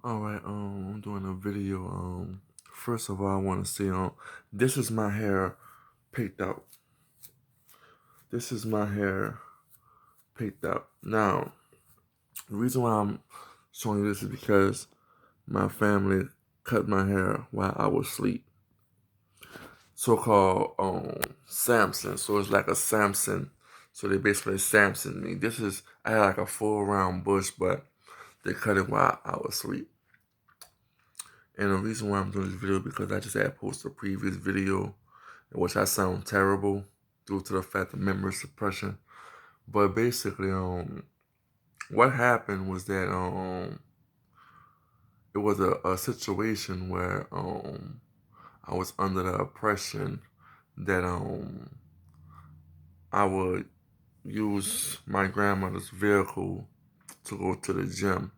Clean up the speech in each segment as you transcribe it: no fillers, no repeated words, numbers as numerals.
All right, I'm doing a video. First of all, I want to say, this is my hair picked out. This is my hair picked out. Now, the reason why I'm showing you this is because my family cut my hair while I was asleep. So-called Samson. So it's like a Samson. So they basically Samson me. I had like a full round bush, but they cut it while I was asleep. And the reason why I'm doing this video is because I just had posted a previous video in which I sound terrible due to the fact of memory suppression. But basically, what happened was that it was a situation where I was under the oppression that I would use my grandmother's vehicle to go to the gym.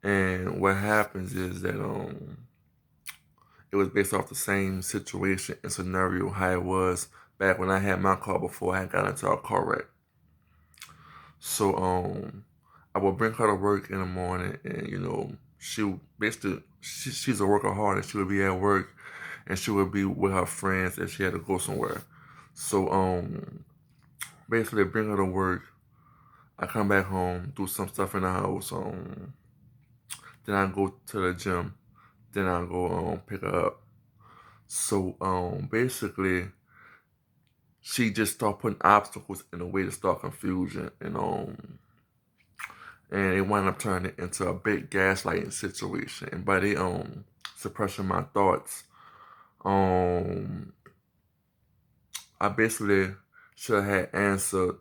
And what happens is that it was based off the same situation and scenario how it was back when I had my car before I got into a car wreck. So I would bring her to work in the morning, and she's a workaholic. She would be at work, and she would be with her friends if she had to go somewhere. So basically bring her to work. I come back home, do some stuff in the house. Then I go to the gym. Then I go pick her up. So basically she just started putting obstacles in the way to start confusion, and it wound up turning into a big gaslighting situation. And by the suppressing my thoughts, um I basically should have had answered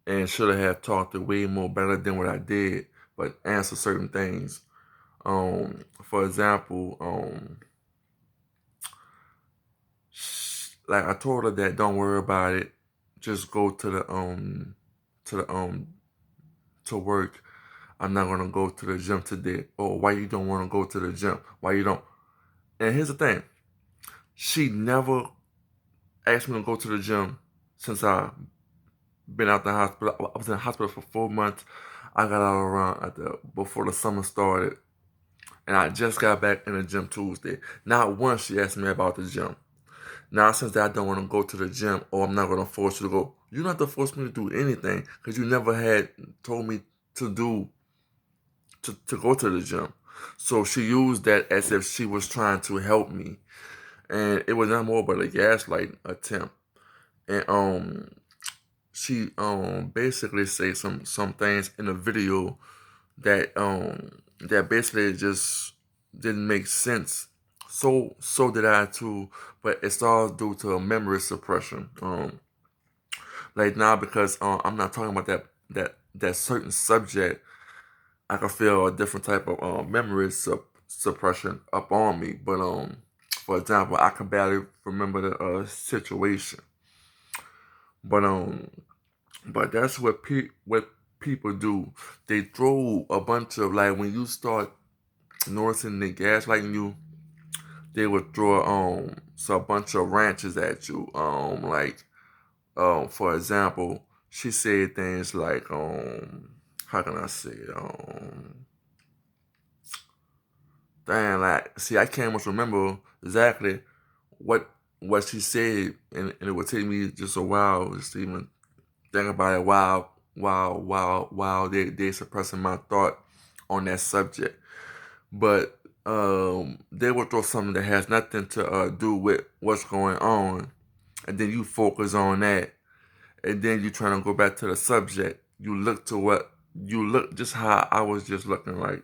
and should have had talked it way more better than what I did, but answer certain things. For example, like I told her that don't worry about it, just go to the to work. I'm not gonna go to the gym today. Oh, why you don't want to go to the gym? Why you don't? And here's the thing: she never asked me to go to the gym since I been out the hospital. I was in the hospital for 4 months. I got out around before the summer started, and I just got back in the gym Tuesday. Not once she asked me about the gym. Now, since that I don't want to go to the gym, or I'm not going to force you to go, you don't have to force me to do anything because you never had told me to do to go to the gym. So she used that as if she was trying to help me, and it was not more but a gaslight attempt. And she basically said some things in the video that basically just didn't make sense. So did I too, but it's all due to memory suppression. Like now because I'm not talking about that certain subject, I can feel a different type of memory suppression up on me. But for example, I can barely remember the situation. But that's what people do. They throw a bunch of, like, when you start noticing they gaslighting you, they would throw so a bunch of ranches at you. Like for example, she said things like how can I say it? Damn, like, see, I can't much remember exactly what what she said, and it would take me just a while just to even think about it. While they suppressing my thought on that subject. But they will throw something that has nothing to do with what's going on, and then you focus on that, and then you trying to go back to the subject. You look to what you look, just how I was just looking, like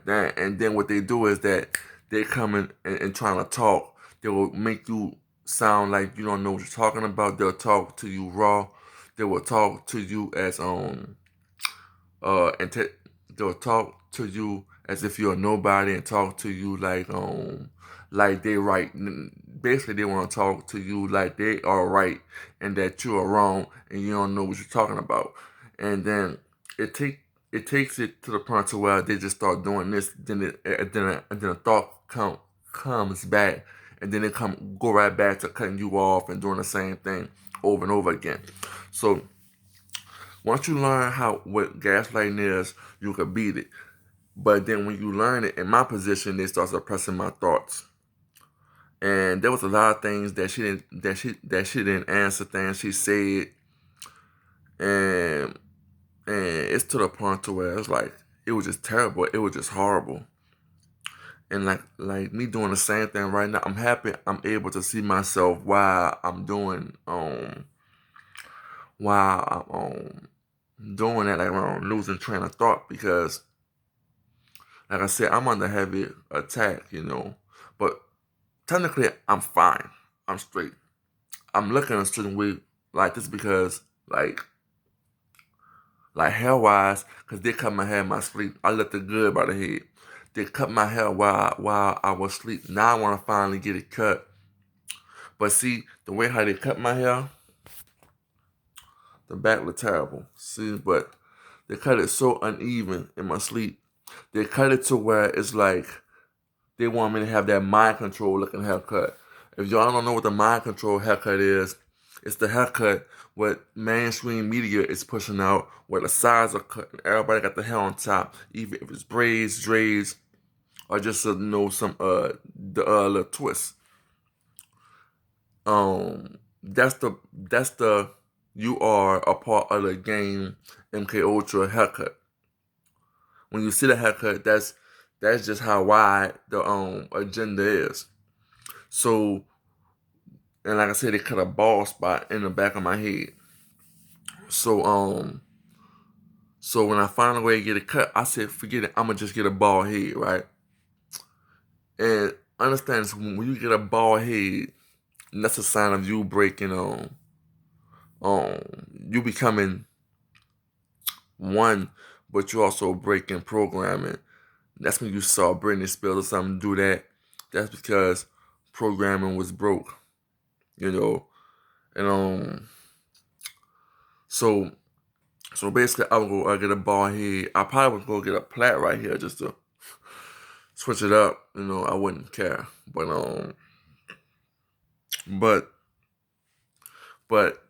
that. And then what they do is that they come in and trying to talk. They will make you sound like you don't know what you're talking about. They'll talk to you raw. They will talk to you as and they'll talk to you as if you're nobody, and talk to you like they right. Basically, they want to talk to you like they are right and that you are wrong and you don't know what you're talking about. And then it take it takes it to the point to where they just start doing this. Then a thought comes back, and then they go right back to cutting you off and doing the same thing over and over again. So Once you learn what gaslighting is, you can beat it. But then when you learn it, in my position, it starts suppressing my thoughts. And there was a lot of things that she didn't answer, things she said, and it's to the point to where it's like it was just terrible. It was just horrible. And like me doing the same thing right now, I'm happy I'm able to see myself while I'm doing while I'm doing that, like I'm losing train of thought, because like I said, I'm under heavy attack, But technically I'm fine. I'm straight. I'm looking a certain way like this because like hair wise, because they cut my hair in my sleep. I left it good by the head. They cut my hair while I was asleep. Now I want to finally get it cut. But see, the way how they cut my hair, the back looked terrible. See, but they cut it so uneven in my sleep. They cut it to where it's like they want me to have that mind control looking haircut. If y'all don't know what the mind control haircut is, it's the haircut what mainstream media is pushing out, where the sides are cut and everybody got the hair on top, even if it's braids, drays, or just some the little twist. That's the you are a part of the game MK Ultra haircut. When you see the haircut, that's just how wide the agenda is. So, and like I said, they cut a bald spot in the back of my head. So so when I find a way to get it cut, I said, forget it, I'ma just get a bald head, right? And understand this, when you get a bald head, that's a sign of you breaking um you becoming one, but you also breaking programming. That's when you saw Britney Spears or something do that. That's because programming was broke, you know. And so basically I would go get a bald head. I probably would go get a plait right here just to switch it up, I wouldn't care. But but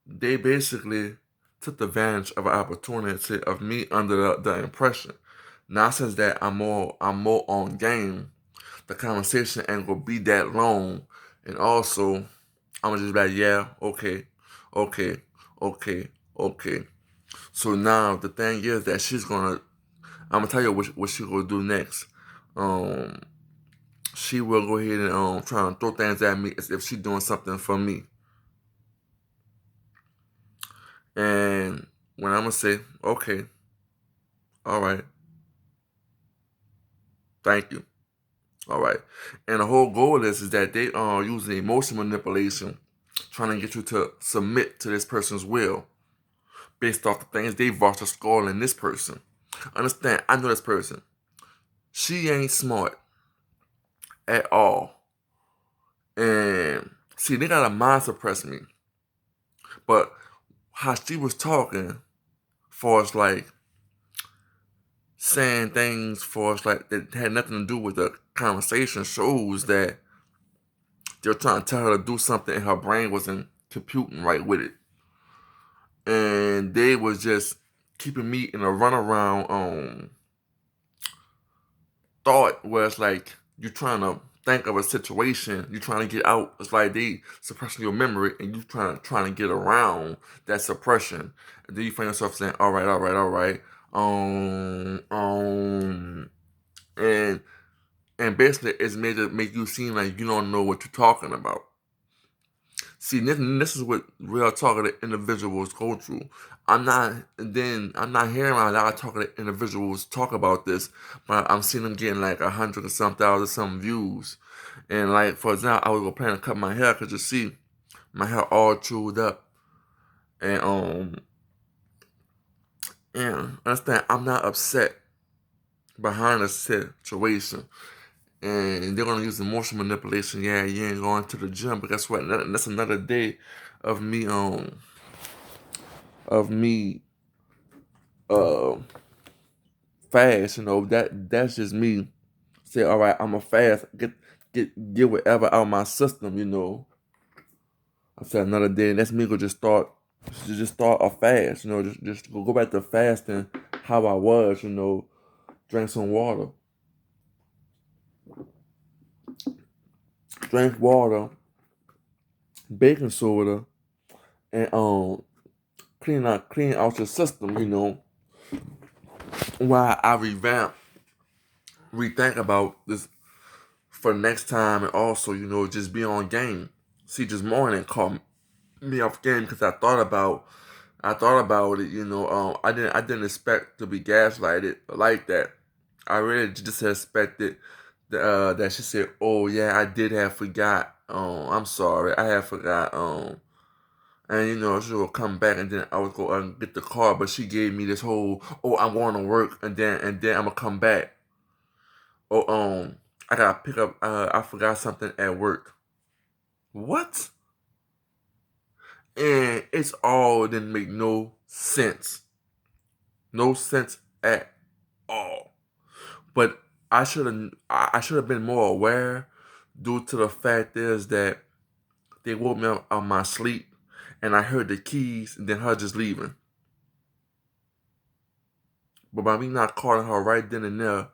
they basically took advantage of an opportunity of me under the impression. Now since that I'm more on game, the conversation ain't gonna be that long, and also I'm gonna just be like, yeah, okay, okay, okay, okay. So now the thing is that I'm gonna tell you what she gonna do next. Um, she will go ahead and try to throw things at me as if she doing something for me. And when I'm gonna say, okay, all right, thank you, all right. And the whole goal is that they are using emotional manipulation, trying to get you to submit to this person's will based off the things they've watched us score in this person. Understand, I know this person. She ain't smart at all. And see, they gotta mind suppress me. But how she was talking for us like saying things for us like that had nothing to do with the conversation shows that they're trying to tell her to do something and her brain wasn't computing right with it. And they was just keeping me in a runaround thought where it's like you're trying to think of a situation, you're trying to get out. It's like they suppressing your memory and you trying to get around that suppression. And then you find yourself saying, all right, all right, all right. And basically it's made to make you seem like you don't know what you're talking about. See, this is what real talkative individuals go through. I'm not hearing a lot of talkative individuals talk about this, but I'm seeing them getting like 100 or some thousand some views. And like, for example, I was going plan to cut my hair because you see, my hair all chewed up. And, understand, I'm not upset behind the situation. And they're gonna use emotional manipulation. Yeah, you ain't going to the gym, but guess what? That's another day of me of me uh fast. That's just me. Say, all right, I'm a fast. Get whatever out of my system. I said another day. That's me go just start to just start a fast, just go back to fasting how I was, drink some water, drink water, baking soda, and clean out your system, while I rethink about this for next time, and also, just be on game. See, this morning caught me off game because I thought about it. I didn't expect to be gaslighted like that. I really just expected that she said, "Oh yeah, I did have forgot. I'm sorry, I have forgot. And she will come back, and then I would go and get the car. But she gave me this whole, "Oh, I'm going to work, and then I'm gonna come back. Oh, I gotta pick up. I forgot something at work. What?" And it's all didn't make no sense. No sense at all. But I should have been more aware due to the fact is that they woke me up out my sleep and I heard the keys and then her just leaving. But by me not calling her right then and there,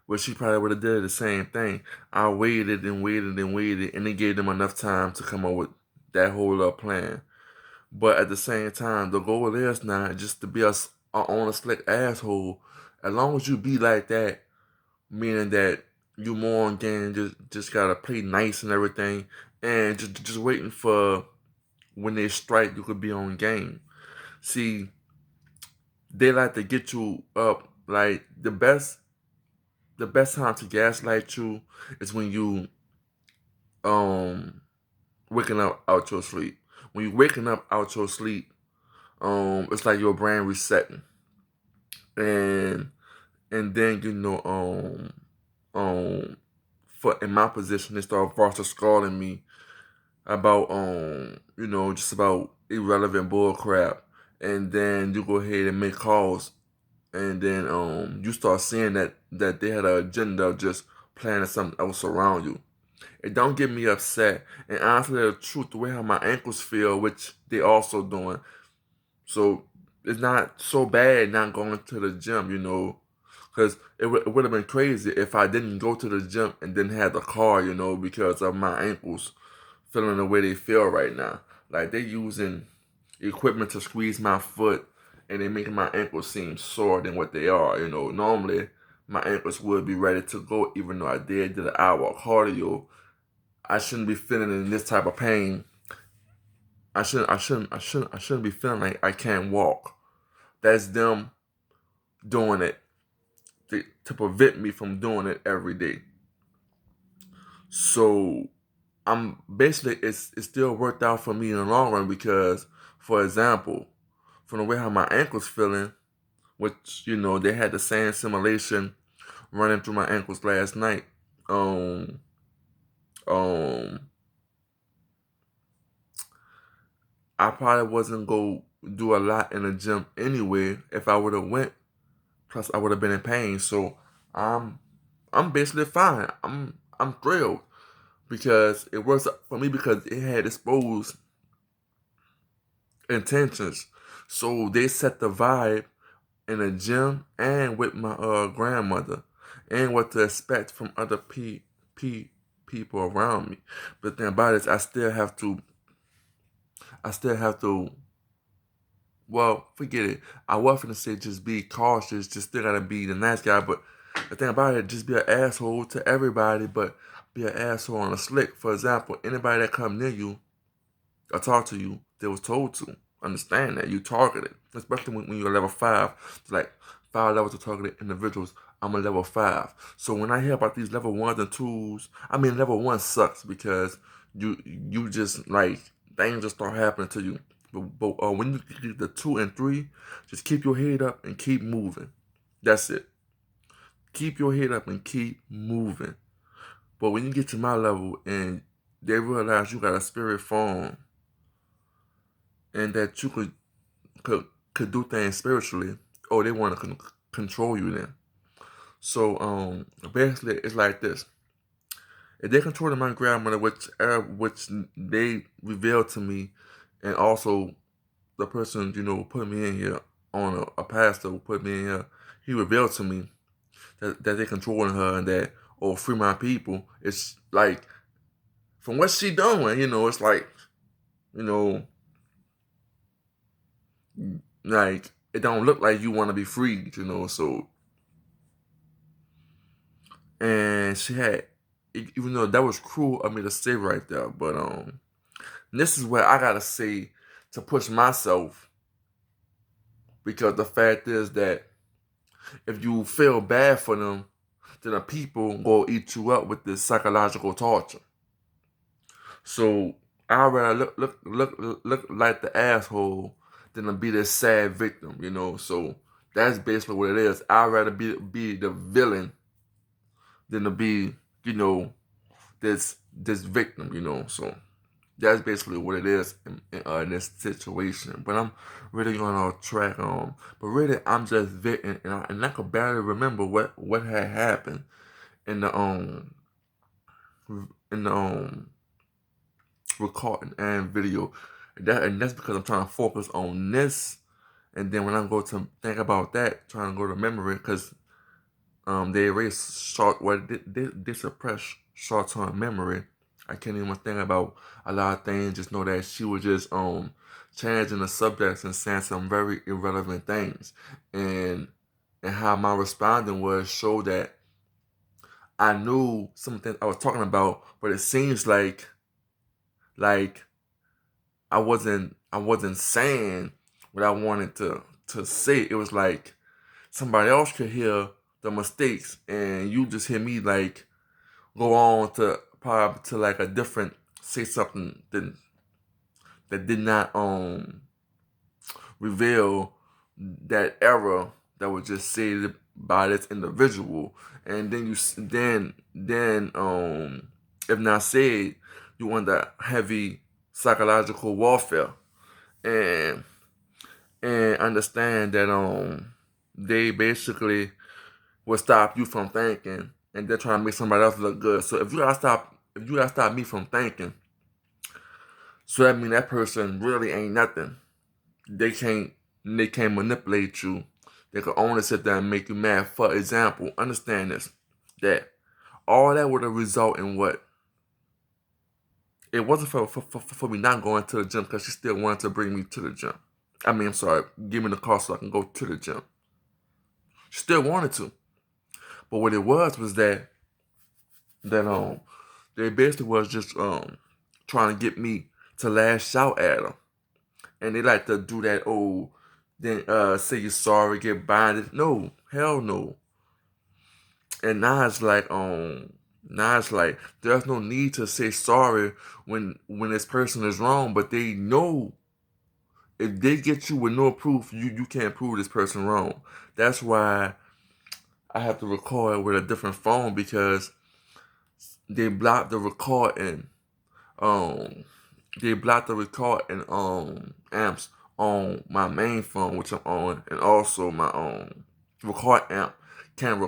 well, she probably would have did the same thing. I waited and waited and waited, and it gave them enough time to come up with that whole plan. But at the same time, the goal is not just to be on a slick asshole. As long as you be like that, meaning that you more on game, just gotta play nice and everything, and just waiting for when they strike, you could be on game. See, they like to get you up. Like the best time to gaslight you is when you um waking up out your sleep. When you waking up out your sleep, it's like your brain resetting, and then for in my position, they start Foster scolding me about just about irrelevant bull crap, and then you go ahead and make calls, and then you start seeing that they had an agenda of just planning something else around you. It don't get me upset, and honestly, the truth, the way how my ankles feel, which they also doing, so it's not so bad not going to the gym, because it would have been crazy if I didn't go to the gym and then had the car, because of my ankles feeling the way they feel right now. Like they using equipment to squeeze my foot, and they making my ankles seem sore than what they are. Normally my ankles would be ready to go, even though I did an hour of cardio. I shouldn't be feeling in this type of pain. I shouldn't be feeling like I can't walk. That's them doing it to prevent me from doing it every day. So I'm basically it still worked out for me in the long run because, for example, from the way how my ankles feeling, which they had the same simulation running through my ankles last night. Um, um, I probably wasn't go do a lot in the gym anyway if I would have went. Plus, I would have been in pain. So I'm I'm basically fine. I'm thrilled because it works for me because it had exposed intentions. So they set the vibe in the gym and with my grandmother and what to expect from other people around me. But the thing about it is I still have to well, forget it. I was gonna say just be cautious, just still gotta be the nice guy, but the thing about it, just be an asshole to everybody, but be an asshole on a slick. For example, anybody that come near you or talk to you, they was told to. Understand that you targeted, especially when you're level 5. It's like 5 levels of targeted individuals. I'm a level 5. So when I hear about these level 1s and 2s, I mean level 1 sucks because you just like things just start happening to you. But when you get the 2 and 3, just keep your head up and keep moving. That's it. Keep your head up and keep moving. But when you get to my level and they realize you got a spirit form and that you could do things spiritually, oh, they want to control you then. So basically, it's like this: if they control my grandmother, which they revealed to me, and also the person, put me in here, on a pastor who put me in here, he revealed to me that they're controlling her, and that, oh, free my people. It's like, from what she doing, it's like, you know, like, it don't look like you want to be freed, so, and she had, even though that was cruel of me to say right there, but, this is where I gotta say, to push myself, because the fact is that if you feel bad for them, then the people go eat you up with this psychological torture. So I'd rather look like the asshole than to be this sad victim. So that's basically what it is. I'd rather be the villain than to be, this victim. So that's basically what it is in this situation. But I'm really going off track. But really, I'm just venting, and I could barely remember what had happened in the in the recording and video. And that's because I'm trying to focus on this, and then when I go to think about that, trying to go to memory, because they erase they suppress short-term memory. I can't even think about a lot of things. Just know that she was just changing the subjects and saying some very irrelevant things, and how my responding was show that I knew something I was talking about, but it seems like I wasn't saying what I wanted to say. It was like somebody else could hear the mistakes, and you just hear me like go on to probably to like a different, say something that did not reveal that error that was just said by this individual. And then if not said, you under heavy psychological warfare, and understand that they basically will stop you from thinking, and they're trying to make somebody else look good. So if you gotta stop me from thinking, so that means that person really ain't nothing. They can't manipulate you. They can only sit there and make you mad. For example, understand this, that all that would have resulted in what? It wasn't for me not going to the gym, because she still wanted to bring me to the gym. I mean, I'm sorry, give me the car so I can go to the gym. She still wanted to. But what it was that they basically was just trying to get me to lash out at her. And they like to do that, oh, then say you're sorry, get binded. No, hell no. And now it's like there's no need to say sorry when this person is wrong, but they know if they get you with no proof, you can't prove this person wrong. That's why I have to record with a different phone, because they blocked the recording. Um, they blocked the recording amps on my main phone, which I'm on, and also my record amp can't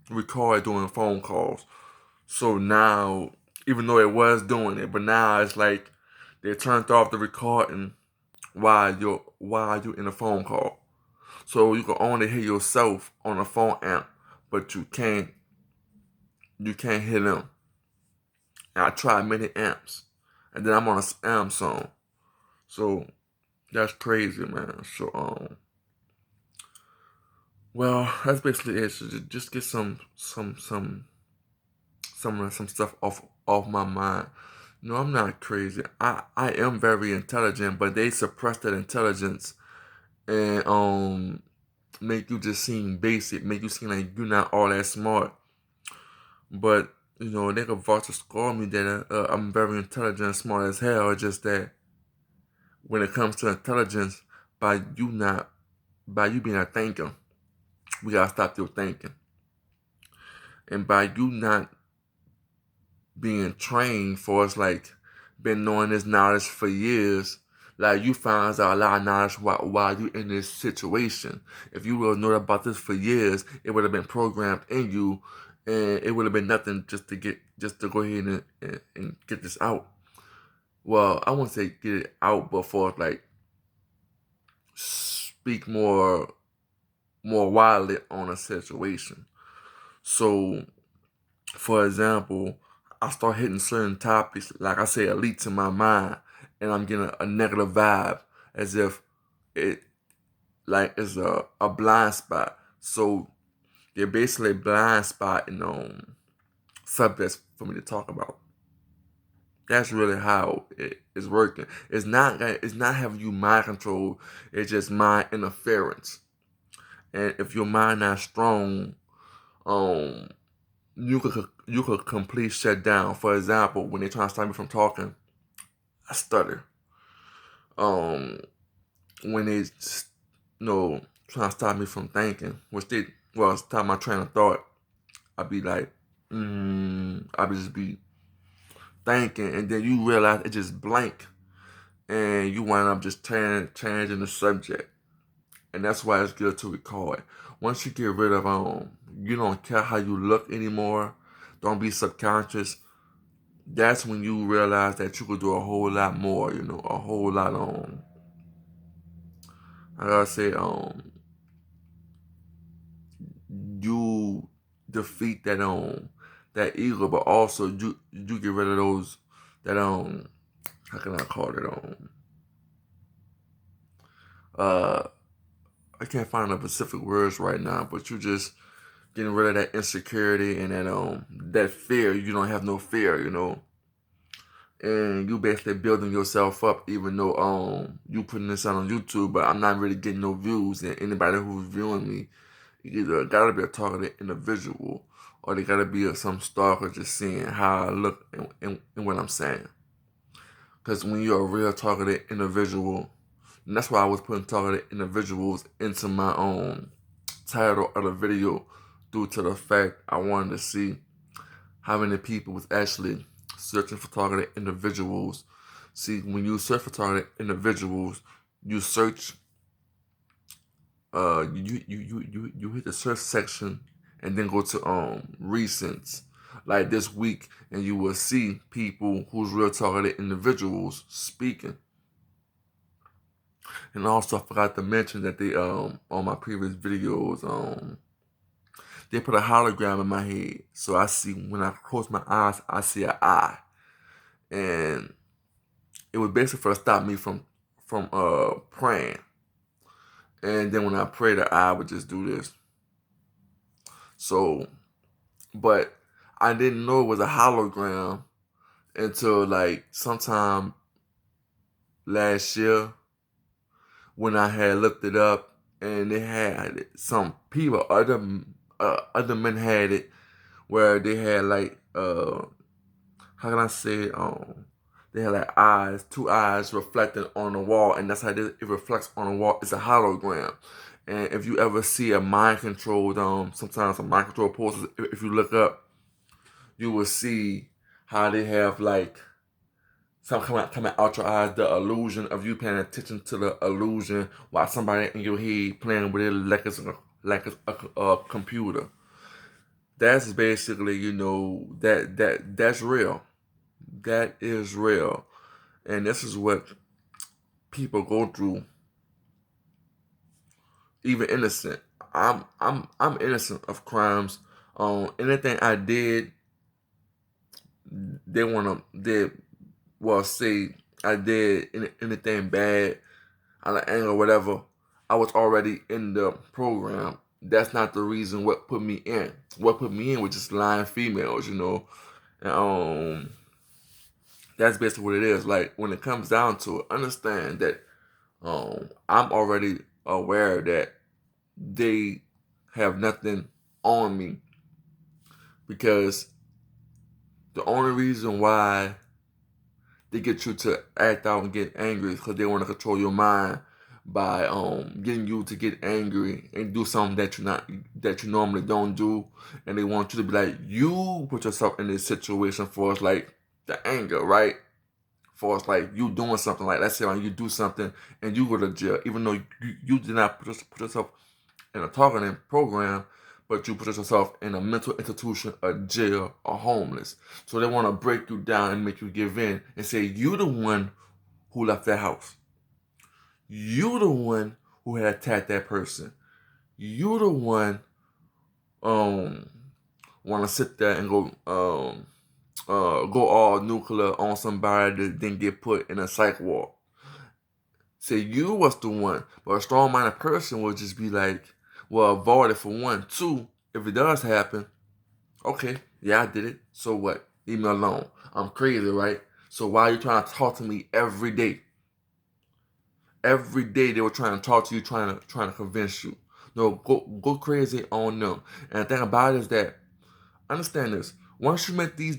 record doing phone calls. So now, even though it was doing it, but now it's like they turned off the recording while you're in a phone call. So you can only hear yourself on a phone amp, but you can't hear them. And I tried many amps, and then I'm on a Samsung. So that's crazy, man. So well, that's basically it. So just get some stuff off my mind. No, I'm not crazy. I am very intelligent, but they suppress that intelligence, and make you just seem basic, make you seem like you're not all that smart. But they could vouch to score me that I'm very intelligent and smart as hell. It's just that when it comes to intelligence, by you being a thinker, we gotta stop your thinking. And by you not being trained for us, like been knowing this knowledge for years, like you found out a lot of knowledge while you in this situation. If you would have known about this for years, it would have been programmed in you, and it would have been nothing just to go ahead and get this out. well, I wouldn't say get it out, but for like speak more widely on a situation. So, for example, I start hitting certain topics, like I say, elite to my mind, and I'm getting a negative vibe, as if it like is a blind spot. So you're basically blind spotting subjects for me to talk about. That's really how it is working. It's not having you mind control. It's just mind interference. And if your mind not strong, um, you could complete shut down. For example, when they try to stop me from talking, I stutter. Um, when they trying to stop me from thinking, which they stop my train of thought, I'd be like, I would just be thinking, and then you realize it just blank, and you wind up just changing the subject, and that's why it's good to record. Once you get rid of you don't care how you look anymore. Don't be subconscious. That's when you realize that you could do a whole lot more. A whole lot I gotta say you defeat that ego, but also you get rid of those that how can I call it uh I can't find the specific words right now, but you just getting rid of that insecurity and that fear. You don't have no fear. And you basically building yourself up, even though you putting this out on YouTube, but I'm not really getting no views, and anybody who's viewing me either gotta be a targeted individual or they gotta be some stalker just seeing how I look and what I'm saying. Because when you're a real targeted individual, and that's why I was putting targeted individuals into my own title of the video, due to the fact I wanted to see how many people was actually searching for targeted individuals. See, when you search for targeted individuals, you search you hit the search section and then go to recents like this week, and you will see people who's real targeted individuals speaking. And also I forgot to mention that they on my previous videos they put a hologram in my head, so I see, when I close my eyes I see an eye, and it was basically for to stop me from praying. And then when I pray, the eye would just do this. So, but I didn't know it was a hologram until like sometime last year when I had looked it up, and they had some people, other men had it, where they had like how can I say it? They had like eyes, two eyes reflecting on the wall, and that's how it reflects on the wall. It's a hologram. And if you ever see a mind controlled, sometimes a mind control posters, if you look up, you will see how they have like some coming out your eyes, the illusion of you paying attention to the illusion while somebody in your head playing with it like it's a computer. That's basically, that's real. That is real. And this is what people go through, even innocent. I'm innocent of crimes. Anything I did, they wanna did well say I did anything bad, out of anger or whatever. I was already in the program. That's not the reason what put me in. What put me in was just lying females. And that's basically what it is. Like, when it comes down to it, understand that I'm already aware that they have nothing on me, because the only reason why they get you to act out and get angry is because they want to control your mind by getting you to get angry and do something that you normally don't do, and they want you to be like, you put yourself in this situation for us, like the anger, right? For us, like you doing something, like let's say you do something and you go to jail, even though you did not put yourself in a targeting program, but you put yourself in a mental institution, a jail, or homeless. So they want to break you down and make you give in and say you the one who left that house. You the one who had attacked that person. You the one um want to sit there and go all nuclear on somebody that didn't get put in a psych ward. Say you was the one, but a strong-minded person would just be like, well, avoid it for one. Two, if it does happen, okay, yeah, I did it. So what? Leave me alone. I'm crazy, right? So why are you trying to talk to me every day? Every day they were trying to talk to you, trying to convince you. No, go crazy on them. And the thing about it is that understand this. Once you make these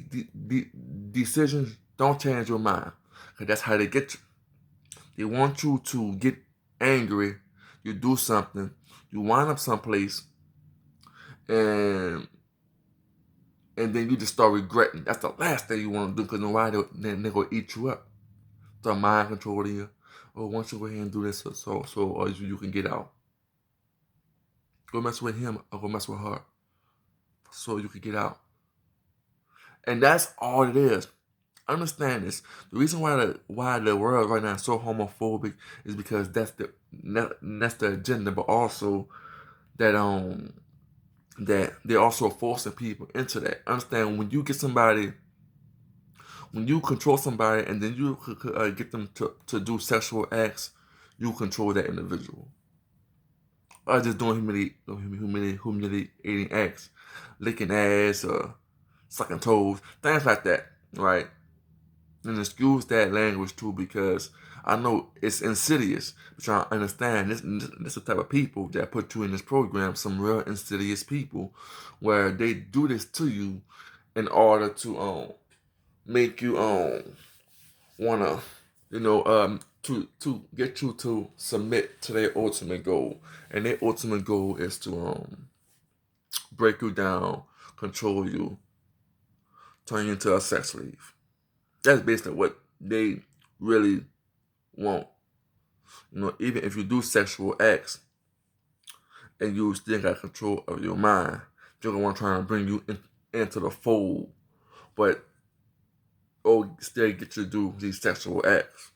decisions, don't change your mind. Because that's how they get you. They want you to get angry. You do something. You wind up someplace. And then you just start regretting. That's the last thing you want to do because nobody they're going to eat you up. Start mind controlling you. Oh, why don't you go ahead and do this so you can get out. Go mess with him or go mess with her so you can get out. And that's all it is. Understand this. The reason why the world right now is so homophobic is because that's the agenda, but also that they're also forcing people into that. Understand when you get somebody, when you control somebody, and then you get them to do sexual acts, you control that individual. Or just doing humiliating acts, licking ass or sucking toes, things like that, right? And excuse that language too, because I know it's insidious. But trying to understand this is the type of people that put you in this program. Some real insidious people, where they do this to you in order to make you wanna to get you to submit to their ultimate goal, and their ultimate goal is to break you down, control you, turn you into a sex slave. That's basically what they really want. Even if you do sexual acts and you still got control of your mind, they're gonna want to try to bring you into the fold, but still get you to do these sexual acts.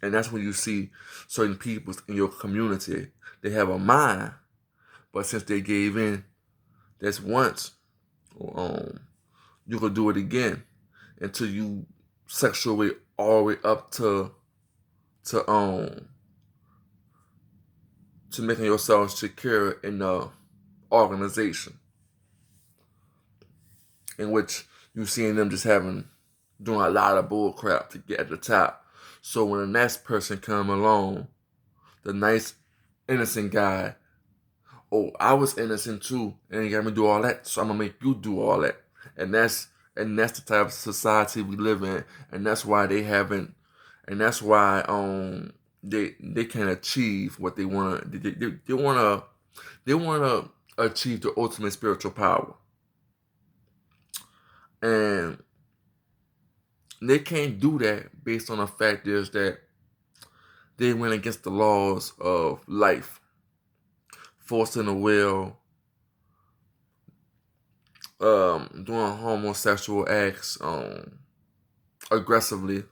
And that's when you see certain people in your community, they have a mind, but since they gave in, that's once, you can do it again until you sexuate all the way up to making yourself secure in the organization, in which you seeing them just doing a lot of bull crap to get at the top. So when the next person come along, the nice innocent guy, oh, I was innocent too, and you got me do all that, so I'm gonna make you do all that. And that's the type of society we live in, and that's why that's why they can't achieve what they wanna. They wanna achieve the ultimate spiritual power, and they can't do that based on the fact is that they went against the laws of life, forcing the will, doing homosexual acts, aggressively.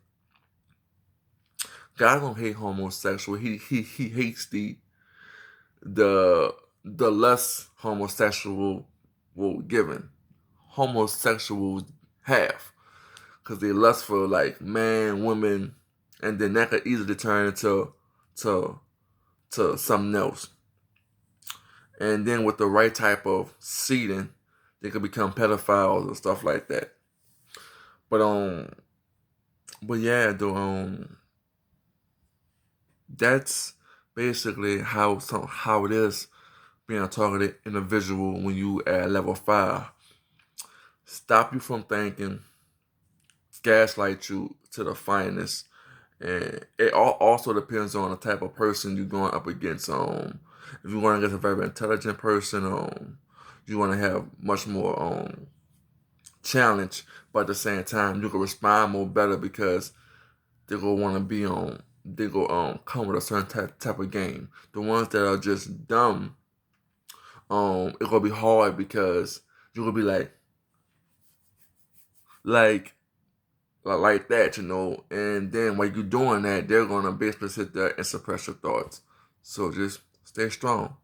God don't hate homosexual. He hates the less homosexual given. Homosexuals have, because they lust for like man, woman, and then that could easily turn into to something else. And then with the right type of seeding, they could become pedophiles and stuff like that. But yeah, that's basically how it is being a targeted individual when you at level 5. Stop you from thinking, gaslight you to the finest. And it also depends on the type of person you're going up against. If you're going against a very intelligent person, you want to have much more challenge, but at the same time, you can respond more better because they're gonna want to be on. They go come with a certain type of game. The ones that are just dumb it's gonna be hard because you're gonna be like like that, and then while you're doing that, they're gonna basically sit there and suppress your thoughts. So just stay strong.